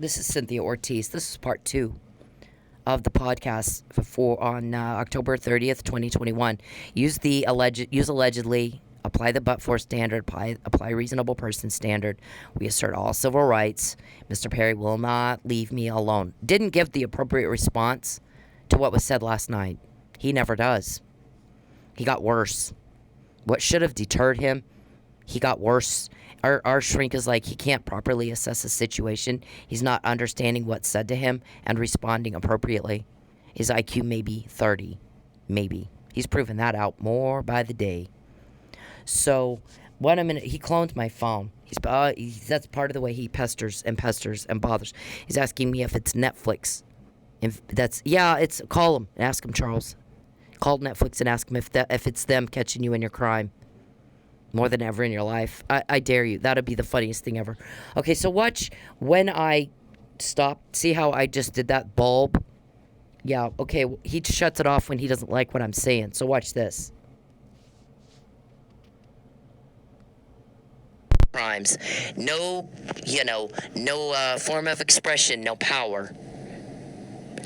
This is Cynthia Ortiz. This is part 2 of the podcast on October 30th, 2021. Use allegedly, apply the but-for standard, apply reasonable person standard. We assert all civil rights. Mr. Perry will not leave me alone. Didn't give the appropriate response to what was said last night. He never does. He got worse. What should have deterred him, he got worse. Our shrink is like he can't properly assess the situation. He's not understanding what's said to him and responding appropriately. His IQ may be 30. Maybe. He's proven that out more by the day. So, he cloned my phone. That's part of the way he pesters and bothers. He's asking me if it's Netflix. Call him and ask him, Charles. Call Netflix and ask him if it's them catching you in your crime. More than ever in your life. I dare you. That'd be the funniest thing ever. Okay, so watch when I stop. See how I just did that bulb? Yeah, okay. He shuts it off when he doesn't like what I'm saying. So watch this. Crimes. No form of expression, no power.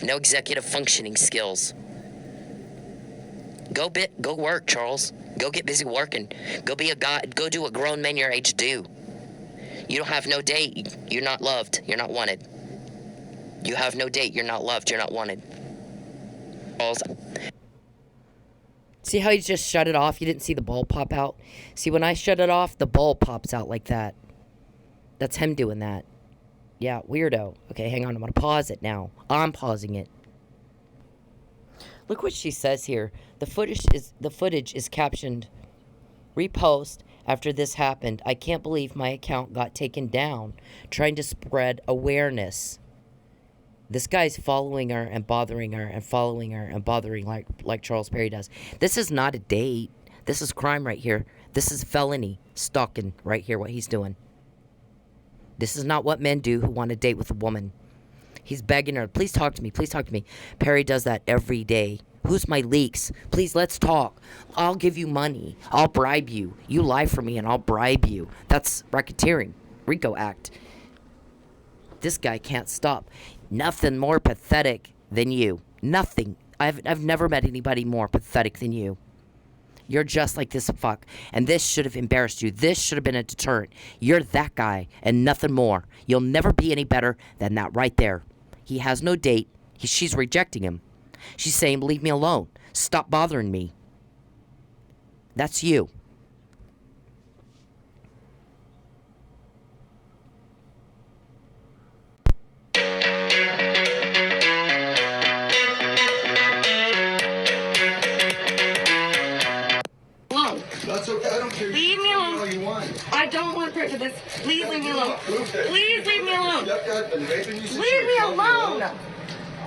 No executive functioning skills. Go work, Charles. Go get busy working. Go be a guy. Go do what grown men your age do. You don't have no date. You're not loved. You're not wanted. You have no date. You're not loved. You're not wanted. Charles. See how you just shut it off? You didn't see the bulb pop out? See, when I shut it off, the bulb pops out like that. That's him doing that. Yeah, weirdo. Okay, hang on. I'm going to pause it now. I'm pausing it. Look what she says here. The footage is captioned, repost after this happened. I can't believe my account got taken down. Trying to spread awareness. This guy's following her and bothering her and following her and bothering like Charles Perry does. This is not a date. This is crime right here. This is felony stalking right here, what he's doing. This is not what men do who want to date with a woman. He's begging her, please talk to me, please talk to me. Perry does that every day. Who's my leaks? Please, let's talk. I'll give you money. I'll bribe you. You lie for me and I'll bribe you. That's racketeering. RICO Act. This guy can't stop. Nothing more pathetic than you. Nothing. I've never met anybody more pathetic than you. You're just like this fuck. And this should have embarrassed you. This should have been a deterrent. You're that guy and nothing more. You'll never be any better than that right there. He has no date. She's rejecting him. She's saying, leave me alone. Stop bothering me. That's you. That's okay. I don't care. Leave me alone. All you want. I don't want part of this. Please leave me alone. Please leave me alone. Leave Leave me alone.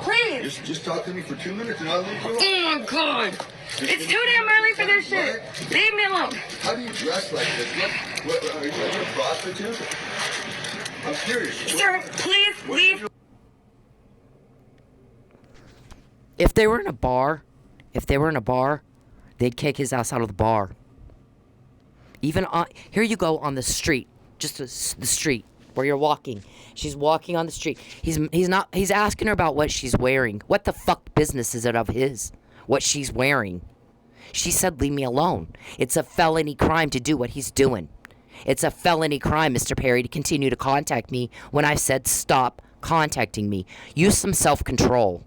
Please. Just talk to me for 2 minutes and I'll leave you alone. Oh my God. It's too damn early for this shit. Leave me alone. How do you dress like this? What are you a prostitute? I'm serious. Sir, please leave. If they were in a bar, they'd kick his ass out of the bar. Even here you go on the street, just the street where you're walking. She's walking on the street. He's asking her about what she's wearing. What the fuck business is it of his? What she's wearing. She said, leave me alone. It's a felony crime to do what he's doing. It's a felony crime, Mr. Perry, to continue to contact me when I said stop contacting me. Use some self-control.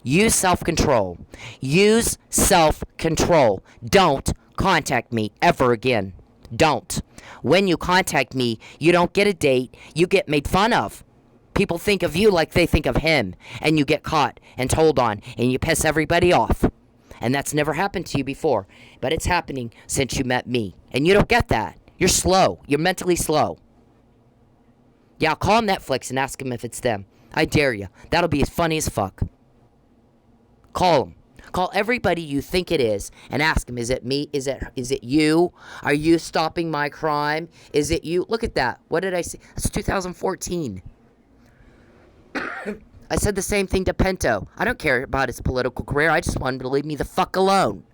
Use self-control. Use self-control. Don't contact me ever again. Don't. When you contact me, you don't get a date. You get made fun of. People think of you like they think of him. And you get caught and told on. And you piss everybody off. And that's never happened to you before. But it's happening since you met me. And you don't get that. You're slow. You're mentally slow. Yeah, call Netflix and ask them if it's them. I dare you. That'll be as funny as fuck. Call them. Call everybody you think it is and ask them, is it me? Is it you? Are you stopping my crime? Is it you? Look at that. What did I say? That's 2014. I said the same thing to Pinto. I don't care about his political career. I just want him to leave me the fuck alone.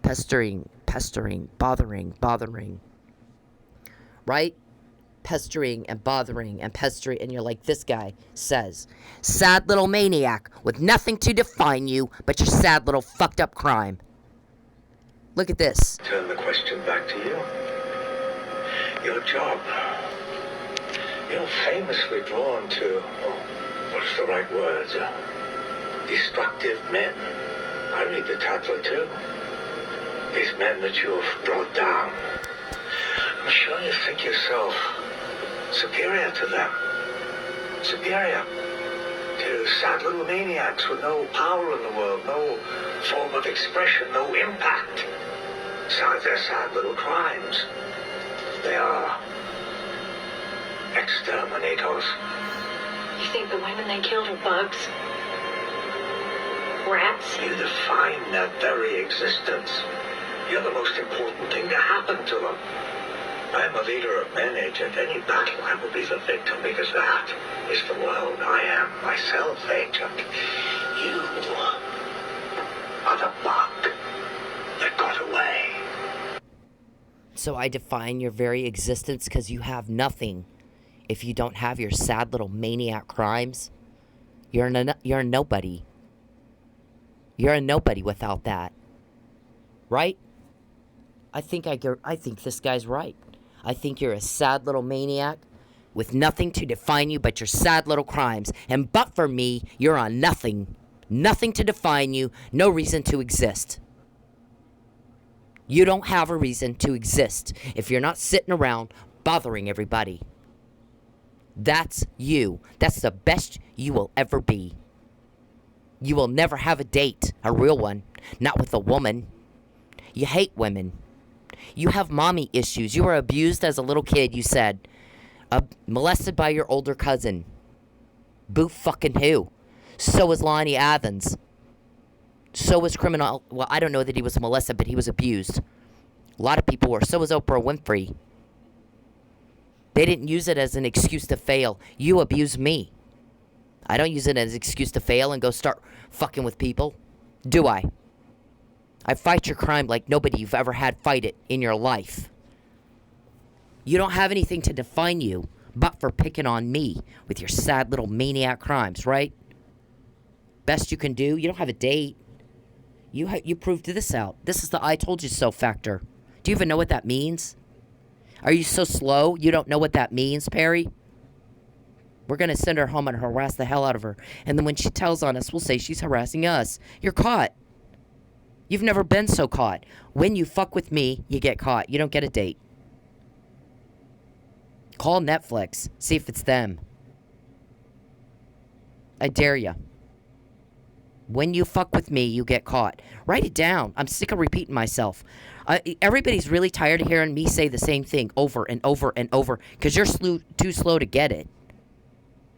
Pestering, bothering. Right? pestering and bothering and pestering, and you're like this guy says, sad little maniac with nothing to define you but your sad little fucked up crime. Look at this. Turn the question back to you. Your job. You're famously drawn to, what's the right words? Destructive men. I read the title too. These men that you've brought down. I'm sure you think yourself superior to them. Superior to sad little maniacs with no power in the world, no form of expression, no impact. Besides their sad little crimes. They are exterminators. You think the women they killed are bugs? Rats? You define their very existence. You're the most important thing to happen to them. I'm a leader of men, Agent. Any battle, I will be the victim because that is the world I am myself, Agent. You are the bug that got away. So I define your very existence because you have nothing. If you don't have your sad little maniac crimes, you're a nobody. You're a nobody without that. Right? I think this guy's right. I think you're a sad little maniac with nothing to define you but your sad little crimes. And but for me, you're on nothing. Nothing to define you, no reason to exist. You don't have a reason to exist if you're not sitting around bothering everybody. That's you. That's the best you will ever be. You will never have a date, a real one, not with a woman. You hate women. You have mommy issues. You were abused as a little kid, you said. Molested by your older cousin. Boo fucking who? So was Lonnie Athens. So was criminal. Well, I don't know that he was molested, but he was abused. A lot of people were. So was Oprah Winfrey. They didn't use it as an excuse to fail. You abused me. I don't use it as an excuse to fail and go start fucking with people. Do I? I fight your crime like nobody you've ever had fight it in your life. You don't have anything to define you but for picking on me with your sad little maniac crimes, right? Best you can do. You don't have a date. You proved this out. This is the I told you so factor. Do you even know what that means? Are you so slow you don't know what that means, Perry? We're going to send her home and harass the hell out of her. And then when she tells on us, we'll say she's harassing us. You're caught. You've never been so caught. When you fuck with me, you get caught. You don't get a date. Call Netflix. See if it's them. I dare you. When you fuck with me, you get caught. Write it down. I'm sick of repeating myself. Everybody's really tired of hearing me say the same thing over and over and over because you're too slow to get it.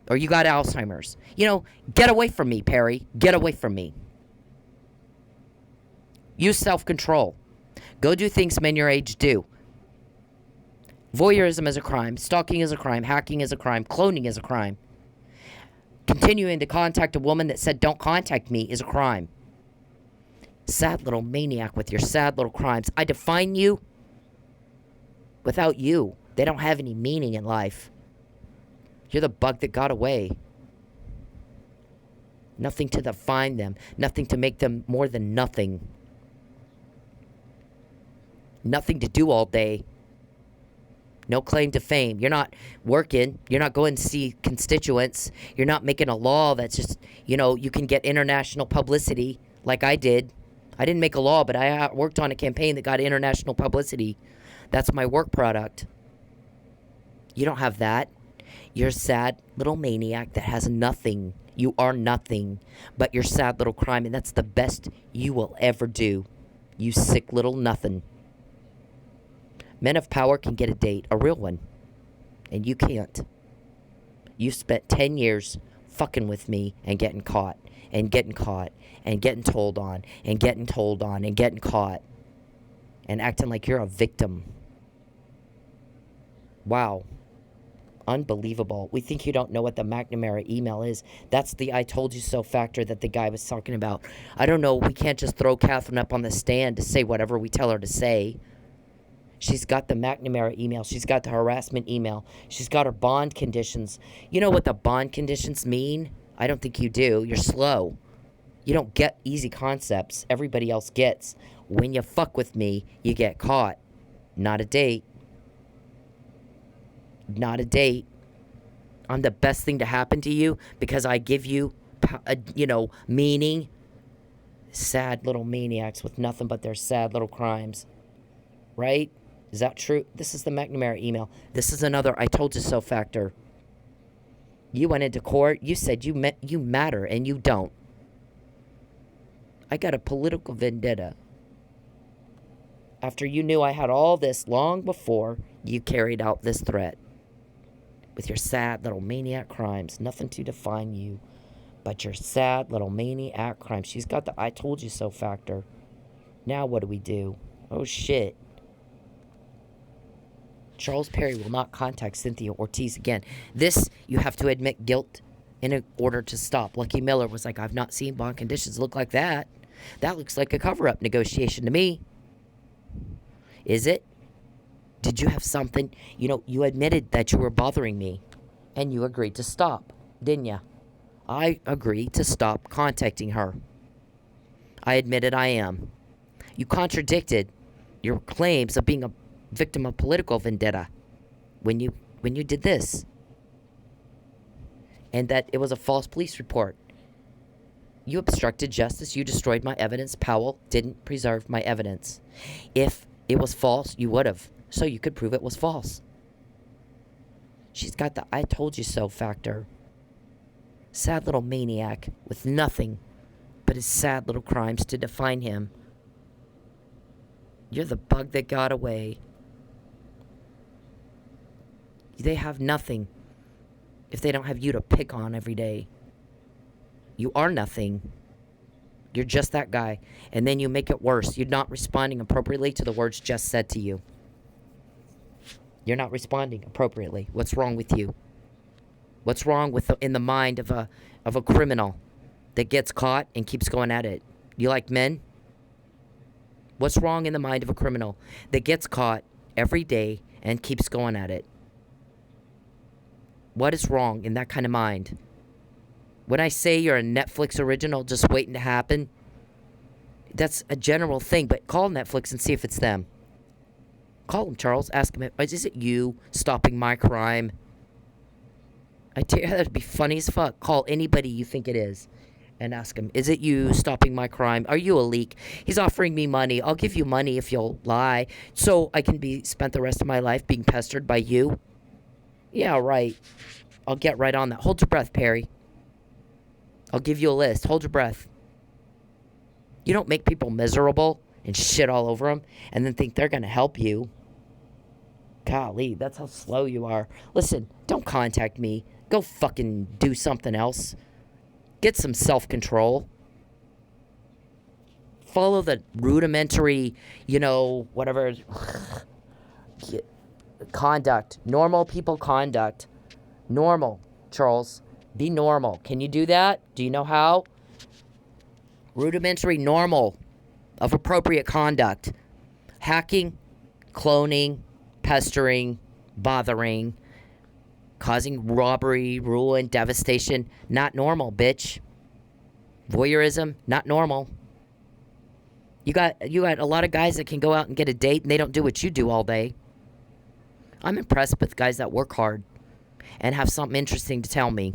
Or you got Alzheimer's. You know, get away from me, Perry. Get away from me. Use self-control. Go do things men your age do. Voyeurism is a crime. Stalking is a crime. Hacking is a crime. Cloning is a crime. Continuing to contact a woman that said don't contact me is a crime. Sad little maniac with your sad little crimes. I define you. Without you, they don't have any meaning in life. You're the bug that got away. Nothing to define them. Nothing to make them more than nothing. Nothing to do all day. No claim to fame. You're not working. You're not going to see constituents. You're not making a law that's just, you can get international publicity like I did. I didn't make a law, but I worked on a campaign that got international publicity. That's my work product. You don't have that. You're a sad little maniac that has nothing. You are nothing but your sad little crime, and that's the best you will ever do. You sick little nothing. Men of power can get a date, a real one, and you can't. You spent 10 years fucking with me and getting caught, and getting caught, and getting told on, and getting told on, and getting caught, and acting like you're a victim. Wow. Unbelievable. We think you don't know what the McNamara email is. That's the I told you so factor that the guy was talking about. I don't know. We can't just throw Catherine up on the stand to say whatever we tell her to say. She's got the McNamara email. She's got the harassment email. She's got her bond conditions. You know what the bond conditions mean? I don't think you do. You're slow. You don't get easy concepts. Everybody else gets. When you fuck with me, you get caught. Not a date. Not a date. I'm the best thing to happen to you because I give you, meaning. Sad little maniacs with nothing but their sad little crimes. Right? Is that true? This is the McNamara email. This is another I told you so factor. You went into court. You said you matter and you don't. I got a political vendetta. After you knew I had all this long before you carried out this threat. With your sad little maniac crimes. Nothing to define you but your sad little maniac crimes. She's got the I told you so factor. Now what do we do? Oh shit. Charles Perry will not contact Cynthia Ortiz again. This, you have to admit guilt in order to stop. Lucky Miller was like, I've not seen bond conditions look like that. That looks like a cover-up negotiation to me. Is it? Did you have something? You admitted that you were bothering me. And you agreed to stop, didn't you? I agreed to stop contacting her. I admitted I am. You contradicted your claims of being a victim of political vendetta when you did this, and that it was a false police report. You obstructed justice. You destroyed my evidence. Powell didn't preserve my evidence. If it was false, you would have, so you could prove it was false. She's got the I told you so factor. Sad little maniac with nothing but his sad little crimes to define him. You're the bug that got away. They have nothing if they don't have you to pick on every day. You are nothing. You're just that guy. And then you make it worse. You're not responding appropriately to the words just said to you. You're not responding appropriately. What's wrong with you? What's wrong in the mind of a criminal that gets caught and keeps going at it? You like men? What's wrong in the mind of a criminal that gets caught every day and keeps going at it? What is wrong in that kind of mind? When I say you're a Netflix original just waiting to happen, that's a general thing, but call Netflix and see if it's them. Call them, Charles. Ask them, is it you stopping my crime? I tell you, that'd be funny as fuck. Call anybody you think it is and ask him, is it you stopping my crime? Are you a leak? He's offering me money. I'll give you money if you'll lie so I can be spent the rest of my life being pestered by you. Yeah, right. I'll get right on that. Hold your breath, Perry. I'll give you a list. Hold your breath. You don't make people miserable and shit all over them and then think they're going to help you. Golly, that's how slow you are. Listen, don't contact me. Go fucking do something else. Get some self-control. Follow the rudimentary, whatever conduct. Normal people conduct. Normal, Charles. Be normal. Can you do that? Do you know how? Rudimentary normal of appropriate conduct. Hacking, cloning, pestering, bothering, causing robbery, ruin, devastation. Not normal, bitch. Voyeurism, not normal. You got a lot of guys that can go out and get a date and they don't do what you do all day. I'm impressed with guys that work hard and have something interesting to tell me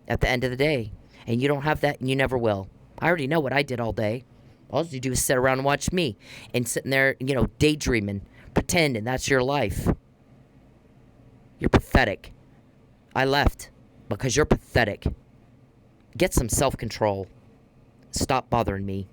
at the end of the day. And you don't have that and you never will. I already know what I did all day. All you do is sit around and watch me and sitting there, daydreaming, pretending that's your life. You're pathetic. I left because you're pathetic. Get some self-control. Stop bothering me.